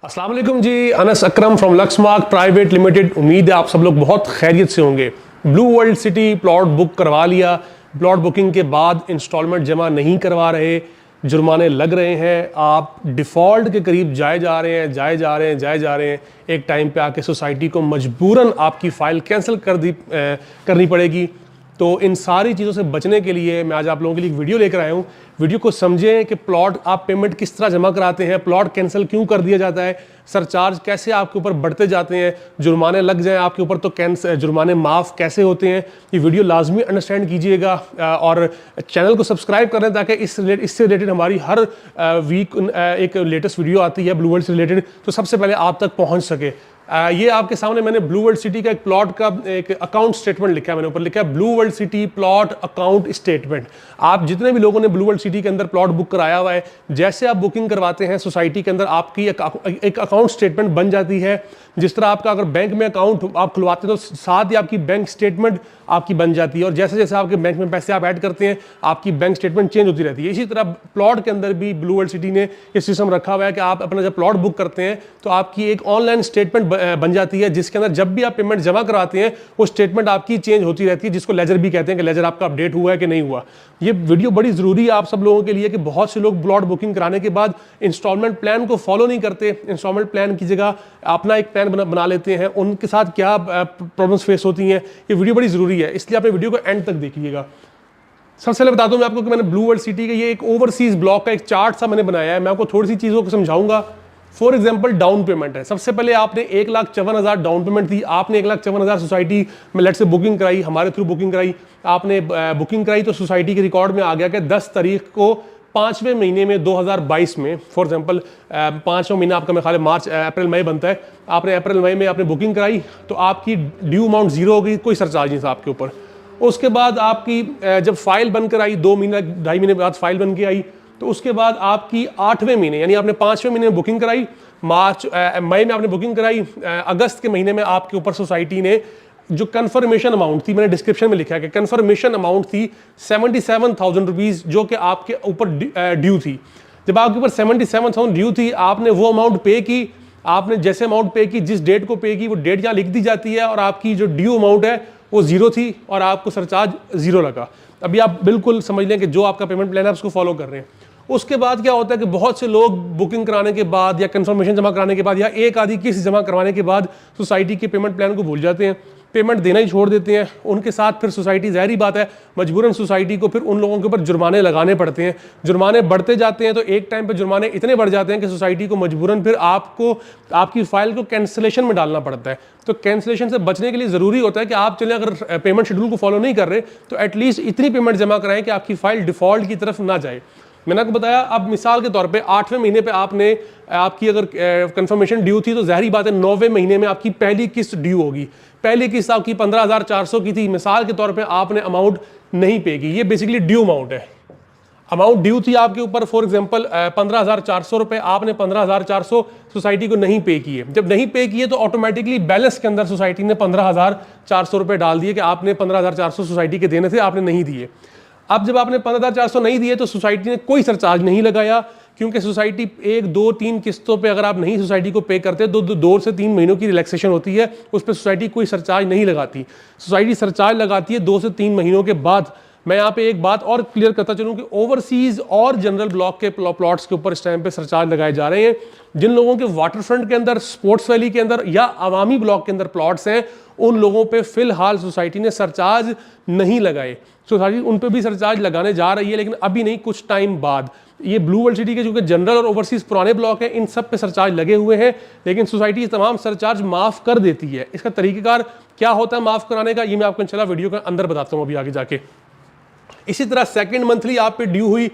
अस्सलाम वालेकुम जी, अनस अकरम from लक्समार्क private limited. उम्मीद है आप सब लोग बहुत खैरियत से होंगे। Blue world city plot book करवा लिया, प्लॉट बुकिंग के बाद इंस्टॉलमेंट जमा नहीं करवा रहे, जुर्माने लग रहे हैं, आप डिफ़ॉल्ट के करीब जाए जा रहे हैं। एक टाइम पे आके सोसाइटी को मजबूरन आपकी फ़ाइल कैंसिल करनी पड़ेगी। तो इन सारी चीज़ों से बचने के लिए मैं आज आप लोगों के लिए एक वीडियो लेकर आया हूँ। वीडियो को समझें कि प्लॉट आप पेमेंट किस तरह जमा कराते हैं, प्लॉट कैंसिल क्यों कर दिया जाता है, सरचार्ज कैसे आपके ऊपर बढ़ते जाते हैं, जुर्माने लग जाएं आपके ऊपर तो जुर्माने माफ़ कैसे होते हैं। ये वीडियो लाजमी अंडरस्टैंड कीजिएगा और चैनल को सब्सक्राइब करें ताकि इससे रिलेटेड हमारी हर वीक एक लेटेस्ट वीडियो आती है ब्लू वर्ल्ड से रिलेटेड, तो सबसे पहले आप तक पहुँच सके। ये आपके सामने मैंने ब्लू वर्ल्ड सिटी का एक प्लॉट का एक अकाउंट स्टेटमेंट लिखा है। मैंने ऊपर लिखा है blue world city plot account statement. आप जितने भी लोगों ने ब्लू वर्ल्ड सिटी के अंदर प्लॉट बुक कराया हुआ है, जैसे आप बुकिंग करवाते हैं सोसाइटी के अंदर आपकी एक अकाउंट स्टेटमेंट बन जाती है। जिस तरह आपका अगर बैंक में अकाउंट आप खुलवाते हैं तो साथ ही आपकी बैंक स्टेटमेंट आपकी बन जाती है, और जैसे जैसे आपके बैंक में पैसे आप ऐड करते हैं आपकी बैंक स्टेटमेंट चेंज होती रहती है। इसी तरह प्लॉट के अंदर भी ब्लू वर्ल्ड सिटी ने ये सिस्टम रखा हुआ है कि आप अपना जब प्लॉट बुक करते हैं तो आपकी एक ऑनलाइन स्टेटमेंट बन जाती है, जिसके अंदर जब भी आप पेमेंट जमा कराते हैं वो स्टेटमेंट आपकी चेंज होती रहती है, जिसको लेजर भी कहते हैं कि लेजर आपका अपडेट हुआ है कि नहीं हुआ। ये वीडियो बड़ी ज़रूरी है आप सब लोगों के लिए कि बहुत से लोग प्लॉट बुकिंग कराने के बाद इंस्टॉलमेंट प्लान को फॉलो नहीं करते, इंस्टॉलमेंट प्लान की जगह अपना एक प्लान बना लेते हैं। उनके साथ क्या प्रॉब्लम्स फेस होती हैं, ये वीडियो बड़ी ज़रूरी है, इसलिए आप वीडियो को एंड तक देखिएगा। सबसे पहले बता दूं मैं आपको कि मैंने ब्लू वर्ल्ड सिटी के ये एक ओवरसीज ब्लॉक का एक चार्ट सा मैंने बनाया है। मैं आपको थोड़ी सी चीज़ों को समझाऊंगा। फॉर एग्जांपल डाउन पेमेंट है। सबसे पहले आपने 1,54,000 डाउन पेमेंट थी, आपने 1,54,000 सोसाइटी में लेट से बुकिंग कराई, हमारे थ्रू बुकिंग कराई, आपने बुकिंग कराई तो सोसाइटी के रिकॉर्ड में आ गया कि 10 तारीख को 5वें महीने में 2022 में, फॉर एग्जांपल 5वां महीना आपका मेरे ख्याल मार्च अप्रैल मई बनता है, आपने अप्रैल मई में आपने बुकिंग कराई तो आपकी ड्यू अमाउंट जीरो हो गई, कोई सरचार्ज नहीं था आपके ऊपर। उसके बाद आपकी जब फाइल बनकर आई 2 महीने 2.5 महीने बाद फाइल बन के आई, तो उसके बाद आपकी 8वें महीने यानी आपने 5वें महीने में बुकिंग कराई, मई में आपने बुकिंग कराई, अगस्त के महीने में आपके ऊपर सोसाइटी ने जो कन्फर्मेशन अमाउंट थी, मैंने डिस्क्रिप्शन में लिखा है कि कन्फर्मेशन अमाउंट थी 77,000 रुपीज़ जो कि आपके ऊपर ड्यू थी। जब आपके ऊपर 77,000 ड्यू थी, आपने वो अमाउंट पे की। आपने जैसे अमाउंट पे की, जिस डेट को पे की वो डेट यहाँ लिख दी जाती है और आपकी जो ड्यू अमाउंट है वो जीरो थी और आपको सरचार्ज जीरो लगा। अभी आप बिल्कुल समझ लें कि जो आपका पेमेंट प्लान है उसको फॉलो कर रहे हैं। उसके बाद क्या होता है कि बहुत से लोग बुकिंग कराने के बाद या कंफर्मेशन जमा कराने के बाद या एक आधी किस्त जमा करवाने के बाद सोसाइटी के पेमेंट प्लान को भूल जाते हैं, पेमेंट देना ही छोड़ देते हैं। उनके साथ फिर सोसाइटी, जाहिर बात है, मजबूरन सोसाइटी को फिर उन लोगों के ऊपर जुर्माने लगाने पड़ते हैं। जुर्माने बढ़ते जाते हैं तो एक टाइम पे जुर्माने इतने बढ़ जाते हैं कि सोसाइटी को मजबूरन फिर आपको आपकी फाइल को कैंसिलेशन में डालना पड़ता है। तो कैंसिलेशन से बचने के लिए ज़रूरी होता है कि आप चलें, अगर पेमेंट शेड्यूल को फॉलो नहीं कर रहे तो एटलीस्ट इतनी पेमेंट जमा कराएं कि आपकी फाइल डिफ़ॉल्ट की तरफ ना जाए। मैंने आपको बताया, अब मिसाल के तौर पे 8वें महीने पे आपकी अगर कंफर्मेशन ड्यू थी तो जाहिर बात है 9वें महीने में आपकी पहली किस्त ड्यू होगी। पहली किस्त आपकी 15,400 की थी, मिसाल के तौर पे आपने अमाउंट नहीं पे की, ये बेसिकली ड्यू अमाउंट है। अमाउंट ड्यू थी आपके ऊपर फॉर एग्जांपल 15,400 रुपये, आपने 15,400 सोसाइटी को नहीं पे किए। जब नहीं पे किए तो ऑटोमेटिकली बैलेंस के अंदर सोसाइटी ने 15,400 रुपये डाल दिए कि आपने 15,400 सोसाइटी के देने थे, आपने नहीं दिए। अब जब आपने 15,400 नहीं दिए तो सोसाइटी ने कोई सरचार्ज नहीं लगाया, क्योंकि सोसाइटी 1, 2, 3 किस्तों पे अगर आप नहीं सोसाइटी को पे करते तो 2 से 3 महीनों की रिलैक्सेशन होती है, उस पर सोसाइटी कोई सरचार्ज नहीं लगाती। सोसाइटी सरचार्ज लगाती है 2 से 3 महीनों के बाद। मैं यहाँ पे एक बात और क्लियर करता चलूँ कि ओवरसीज और जनरल ब्लॉक के प्लॉट्स के ऊपर इस टाइम पे सरचार्ज लगाए जा रहे हैं। जिन लोगों के वाटर फ्रंट के अंदर, स्पोर्ट्स वैली के अंदर या अवामी ब्लॉक के अंदर प्लॉट्स हैं, उन लोगों पे फिलहाल सोसाइटी ने सरचार्ज नहीं लगाए। सोसाइटी उन पे भी सरचार्ज लगाने जा रही है, लेकिन अभी नहीं, कुछ टाइम बाद। ये ब्लू वर्ल्ड सिटी के जो कि जनरल और ओवरसीज पुराने ब्लॉक हैं, इन सब पे सरचार्ज लगे हुए हैं, लेकिन सोसाइटी तमाम सरचार्ज माफ़ कर देती है। इसका तरीक़ेकार क्या होता है माफ़ कराने का, ये मैं आपको इंशाल्लाह वीडियो के अंदर बताता हूँ अभी आगे जाके। इसी तरह सेकंड मंथली आप पे ड्यू हुई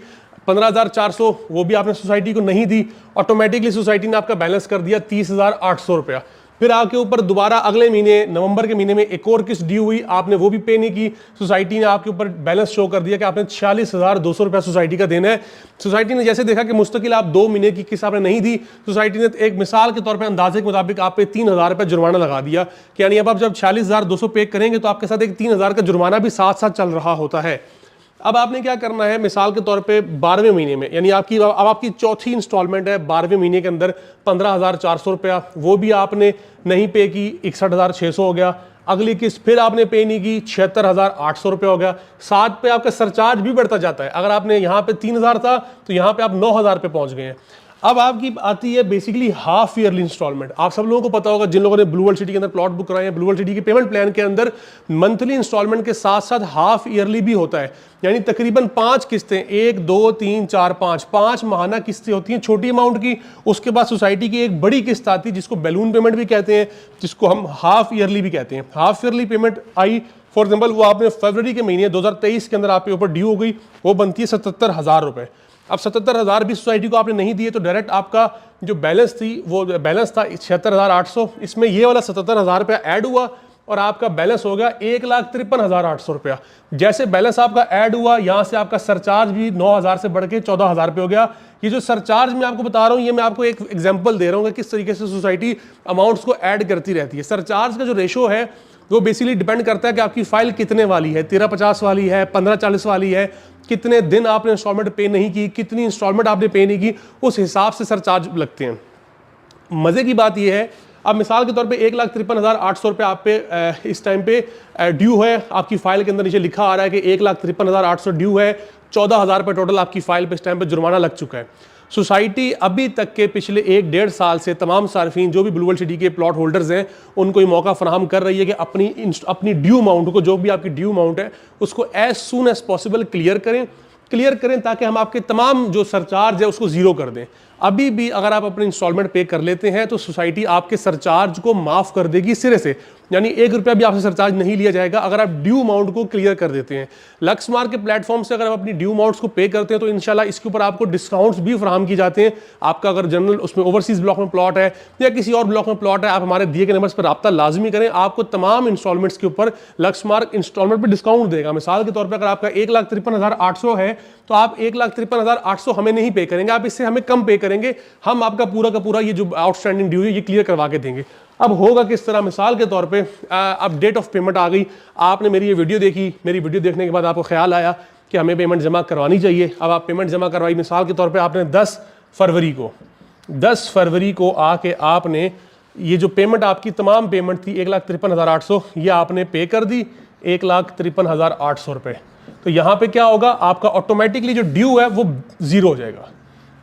15,400, वो भी आपने सोसाइटी को नहीं दी, ऑटोमेटिकली सोसाइटी ने आपका बैलेंस कर दिया 30,800 रुपया। फिर आपके ऊपर दोबारा अगले महीने नवंबर के महीने में एक और किस्त ड्यू हुई, आपने वो भी पे नहीं की, सोसाइटी ने आपके ऊपर बैलेंस शो कर दिया कि आपने 46,200 रुपया सोसाइटी का देना है। सोसाइटी ने जैसे देखा कि मुस्तकिल आप 2 महीने की किस्त आपने नहीं दी, सोसाइटी ने एक मिसाल के तौर पर अंदाजे के मुताबिक आप पे 3,000 रुपये जुर्माना लगा दिया कि यानी अब आप जब 46,200 पे करेंगे तो आपके साथ एक 3,000 का जुर्माना भी साथ साथ चल रहा होता है। अब आपने क्या करना है, मिसाल के तौर पे 12वें महीने में, यानी अब आपकी चौथी इंस्टॉलमेंट है 12वें महीने के अंदर 15,400 रुपया, वो भी आपने नहीं पे की, 61,600 हो गया। अगली किस्त फिर आपने पे नहीं की, 76,800 रुपया हो गया। साथ पे आपका सरचार्ज भी बढ़ता जाता है। अगर आपने यहाँ पे 3,000 था तो यहाँ पे आप 9,000 पे पहुंच गए हैं। अब आपकी आती है बेसिकली हाफ ईयरली इंस्टॉलमेंट। आप सब लोगों को पता होगा, जिन लोगों ने ब्लू वर्ल्ड सिटी के अंदर प्लॉट बुक कराए हैं, ब्लू वर्ल्ड सिटी के पेमेंट प्लान के अंदर मंथली इंस्टॉलमेंट के साथ साथ हाफ ईयरली भी होता है, यानी तकरीबन 5 किस्तें, 1 2 3 4 5 माहाना किस्तें होती हैं छोटी अमाउंट की। उसके बाद सोसाइटी की एक बड़ी किस्त आती है जिसको बैलून पेमेंट भी कहते हैं, जिसको हम हाफ ईयरली भी कहते हैं। Half yearly payment I, for example वो आपने फरवरी के महीने 2023 के अंदर आपके ऊपर ड्यू हो गई, वो बनती है 77,000 रुपए। अब 77,000 भी सोसाइटी को आपने नहीं दिए तो डायरेक्ट आपका जो बैलेंस थी, वो बैलेंस था 76,800, इसमें ये वाला 77,000 रुपया ऐड हुआ और आपका बैलेंस हो गया 1,53,800 रुपया। जैसे बैलेंस आपका ऐड हुआ, यहाँ से आपका सरचार्ज भी 9,000 से बढ़ के 14,000 रुपये हो गया। ये जो सरचार्ज मैं आपको बता रहा हूँ, ये मैं आपको एक एग्जांपल दे रहा हूँ कि किस तरीके से सोसाइटी अमाउंट्स को ऐड करती रहती है। सरचार्ज का जो रेशो है वो बेसिकली डिपेंड करता है कि आपकी फाइल कितने वाली है, 1350 वाली है, 1540 वाली है, कितने दिन आपने इंस्टॉलमेंट पे नहीं की, कितनी इंस्टॉलमेंट आपने पे नहीं की, उस हिसाब से सरचार्ज लगते हैं। मजे की बात यह है, अब मिसाल के तौर पे 1,53,800 रुपये आप पे इस टाइम पे ड्यू है। आपकी फाइल के अंदर नीचे लिखा आ रहा है कि 1,53,800 ड्यू है, 14,000 रुपये टोटल आपकी फाइल पे इस टाइम पे जुर्माना लग चुका है। सोसाइटी अभी तक के पिछले 1-1.5 साल से तमाम सार्फिन जो भी ब्लू वर्ल्ड सिटी के प्लॉट होल्डर्स हैं उनको ये मौका फराहम कर रही है कि अपनी ड्यू अमाउंट को, जो भी आपकी ड्यू अमाउंट है, उसको as soon as possible clear करें ताकि हम आपके तमाम जो सरचार्ज है उसको जीरो कर दें। अभी भी अगर आप अपने इंस्टॉलमेंट पे कर लेते हैं तो सोसाइटी आपके सरचार्ज को माफ कर देगी सिरे से, यानी 1 रुपया भी आपसे सरचार्ज नहीं लिया जाएगा अगर आप ड्यू अमाउंट को क्लियर कर देते हैं। लक्समार्क के प्लेटफॉर्म से अगर आप अपनी ड्यू अमाउंट्स को पे करते हैं तो इंशाल्लाह इसके ऊपर आपको डिस्काउंट्स भी फराहम की जाते हैं। आपका अगर जनरल उसमें ओवरसीज ब्लॉक में प्लॉट है या किसी और ब्लॉक में प्लॉट है, आप हमारे दिए गए नंबर्स पर रब्ता लाजमी करें। आपको तमाम इंस्टॉलमेंट्स के ऊपर लक्समार्क इंस्टॉलमेंट पर डिस्काउंट देगा। मिसाल के तौर पर अगर आपका 1,53,800 है तो आप 1,53,800 हमें नहीं पे करेंगे, आप इससे हमें कम पे करेंगे। हम आपका पूरा का पूरा ये जो आउटस्टैंडिंग ड्यू है ये क्लियर करवा के देंगे। अब होगा किस तरह, मिसाल के तौर पे अब डेट ऑफ पेमेंट आ गई, आपने मेरी ये वीडियो देखी, मेरी वीडियो देखने के बाद आपको ख्याल आया कि हमें पेमेंट जमा करवानी चाहिए। अब आप पेमेंट जमा करवाई, मिसाल के तौर पे आपने 10 फरवरी को आके आपने ये जो पेमेंट आपकी तमाम पेमेंट थी 1,53,800 ये आपने पे कर दी, 1,53,800 रुपये। तो यहाँ पे क्या होगा, आपका ऑटोमेटिकली जो ड्यू है वो जीरो हो जाएगा।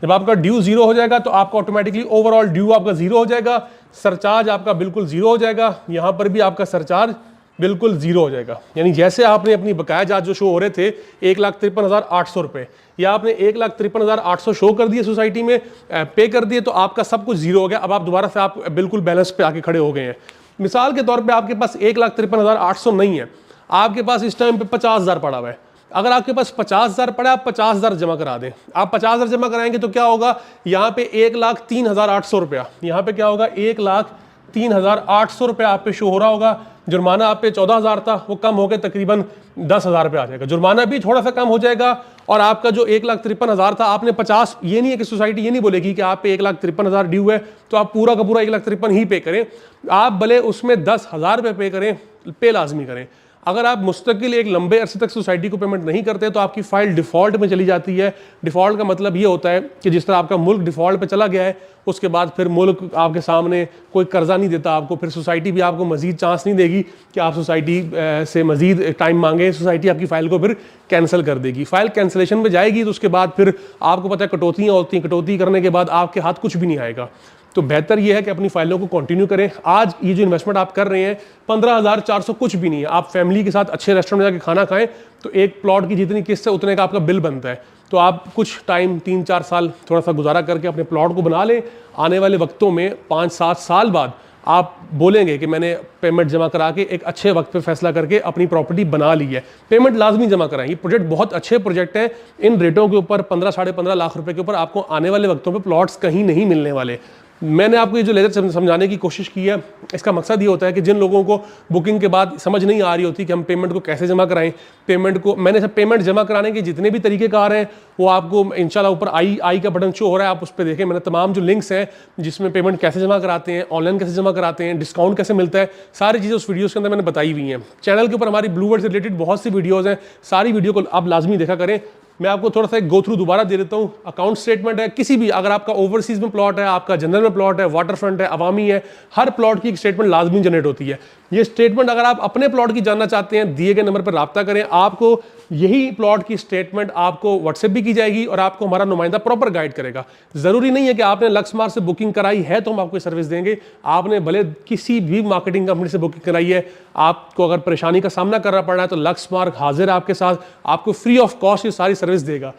जब आपका ड्यू जीरो हो जाएगा तो आपका ऑटोमेटिकली ओवरऑल ड्यू आपका जीरो हो जाएगा, सरचार्ज आपका बिल्कुल जीरो हो जाएगा, यहाँ पर भी आपका सरचार्ज बिल्कुल जीरो हो जाएगा। यानी जैसे आपने अपनी बकाया जात जो शो हो रहे थे 1,53,800 रुपये, या आपने 1,53,800 शो कर दिए सोसाइटी में, पे कर दिए, तो आपका सब कुछ जीरो हो गया। अब आप दोबारा से आप बिल्कुल बैलेंस पे आके खड़े हो गए हैं। मिसाल के तौर पर आपके पास 1,53,800 नहीं है, आपके पास इस टाइम पे 50,000 पड़ा हुआ है। अगर आपके पास 50,000 पड़ा, आप 50,000 जमा करा दें। आप 50,000 जमा कराएंगे तो क्या होगा, यहाँ पे 1,03,800 रुपया, यहाँ पे क्या होगा 1,03,800 रुपया आप पे शो हो रहा होगा। जुर्माना आप पे 14,000 था, वो कम होकर तकरीबन 10,000 रुपये आ जाएगा। जुर्माना भी थोड़ा सा कम हो जाएगा और आपका जो 1,53,000 था आपने 50, ये नहीं है कि सोसाइटी ये नहीं बोलेगी कि आप पे 1,53,000 ड्यू है तो आप पूरा का पूरा 1,53,000 ही पे करें। आप भले उसमें 10,000 रुपये पे करें, पे लाजमी करें। अगर आप मुस्तकिल एक लंबे अरसे तक सोसाइटी को पेमेंट नहीं करते तो आपकी फाइल डिफ़ॉल्ट में चली जाती है। डिफ़ॉल्ट का मतलब ये होता है कि जिस तरह आपका मुल्क डिफ़ॉल्ट पे चला गया है, उसके बाद फिर मुल्क आपके सामने कोई कर्जा नहीं देता आपको, फिर सोसाइटी भी आपको मजीद चांस नहीं देगी कि आप सोसाइटी से मजीद टाइम मांगे। सोसाइटी आपकी फ़ाइल को फिर कैंसिल कर देगी। फ़ाइल कैंसिलेशन में जाएगी तो उसके बाद फिर आपको पता है कटौतियाँ होती हैं, कटौती करने के बाद आपके हाथ कुछ भी नहीं आएगा। तो बेहतर ये है कि अपनी फाइलों को कंटिन्यू करें। आज ये जो इन्वेस्टमेंट आप कर रहे हैं 15,400 कुछ भी नहीं है। आप फैमिली के साथ अच्छे रेस्टोरेंट में जाके खाना खाएं तो एक प्लॉट की जितनी किस्त है उतने का आपका बिल बनता है। तो आप कुछ टाइम 3-4 साल थोड़ा सा गुजारा करके अपने प्लॉट को बना लें। आने वाले वक्तों में 5-7 साल बाद आप बोलेंगे कि मैंने पेमेंट जमा करा के एक अच्छे वक्त पे फैसला करके अपनी प्रॉपर्टी बना ली है। पेमेंट लाजमी जमा कराएं। ये प्रोजेक्ट बहुत अच्छे प्रोजेक्ट हैं। इन रेटों के ऊपर 15-15.5 लाख रुपए के ऊपर आपको आने वाले वक्तों पे प्लॉट्स कहीं नहीं मिलने वाले। मैंने आपको ये जो लेज़र समझाने की कोशिश की है, इसका मकसद ये होता है कि जिन लोगों को बुकिंग के बाद समझ नहीं आ रही होती कि हम पेमेंट को कैसे जमा कराएं, मैंने सब पेमेंट जमा कराने के जितने भी तरीक़ेकार हैं वो आपको इंशाल्लाह ऊपर आई का बटन शो हो रहा है, आप उस पर देखें। मैंने तमाम जो लिंक्स हैं जिसमें पेमेंट कैसे जमा कराते हैं, ऑनलाइन कैसे जमा कराते हैं, डिस्काउंट कैसे मिलता है, सारी चीज़ें उस वीडियोज़ के अंदर मैंने बताई हुई हैं। चैनल के ऊपर हमारी ब्लू वर्ल्ड से रिलेटेड बहुत सी वीडियोज़ हैं, सारी वीडियो को आप लाजमी देखा करें। मैं आपको थोड़ा सा एक गो थ्रू दोबारा दे देता हूँ। अकाउंट स्टेटमेंट है, किसी भी, अगर आपका ओवरसीज में प्लॉट है, आपका जनरल में प्लॉट है, वाटर फ्रंट है, अवामी है, हर प्लॉट की एक स्टेटमेंट लाजमी जनरेट होती है। ये स्टेटमेंट अगर आप अपने प्लॉट की जानना चाहते हैं, दिए गए नंबर पर रब्ता करें, आपको यही प्लॉट की स्टेटमेंट आपको व्हाट्सएप भी की जाएगी और आपको हमारा नुमाइंदा प्रॉपर गाइड करेगा। जरूरी नहीं है कि आपने लक्समार्क से बुकिंग कराई है तो हम आपको सर्विस देंगे। आपने भले किसी भी मार्केटिंग कंपनी से बुकिंग कराई है, आपको अगर परेशानी का सामना करना पड़ रहा है तो लक्समार्क हाजिर है आपके साथ, आपको फ्री ऑफ कॉस्ट ये सारी सर्विस देगा।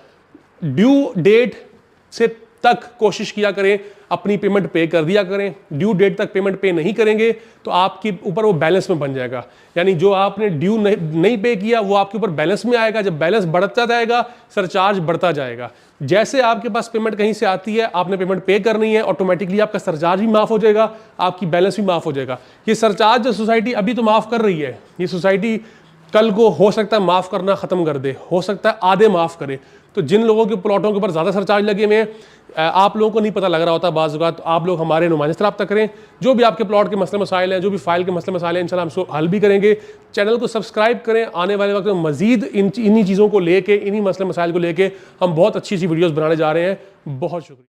ड्यू डेट से तक कोशिश किया करें अपनी पेमेंट पे कर दिया करें। ड्यू डेट तक पेमेंट पे नहीं करेंगे तो आपके ऊपर वो बैलेंस में बन जाएगा, यानी जो आपने ड्यू नहीं पे किया वो आपके ऊपर बैलेंस में आएगा। जब बैलेंस बढ़ता जाएगा सरचार्ज बढ़ता जाएगा। जैसे आपके पास पेमेंट कहीं से आती है, आपने पेमेंट पे करनी है, ऑटोमेटिकली आपका सरचार्ज भी माफ हो जाएगा, आपकी बैलेंस भी माफ हो जाएगा। ये सरचार्ज जो सोसाइटी अभी तो माफ कर रही है, ये सोसाइटी कल को हो सकता है माफ करना खत्म कर दे, हो सकता है आधे माफ करे। तो जिन लोगों के प्लॉटों के ऊपर ज़्यादा सरचार्ज लगे हुए हैं, आप लोगों को नहीं पता लग रहा होता बाज़ औक़ात, तो आप लोग हमारे नुमाइंदे से रब्ता करें। जो भी आपके प्लॉट के मसले मसाइल हैं, जो भी फाइल के मसले मसाइल हैं, इंशाल्लाह हम उसको हल भी करेंगे। चैनल को सब्सक्राइब करें। आने वाले वक्त में मज़ीद इन्हीं चीज़ों को लेके, इन्हीं मसले मसाइल को लेके हम बहुत अच्छी वीडियोज़ बनाने जा रहे हैं। बहुत शुक्रिया।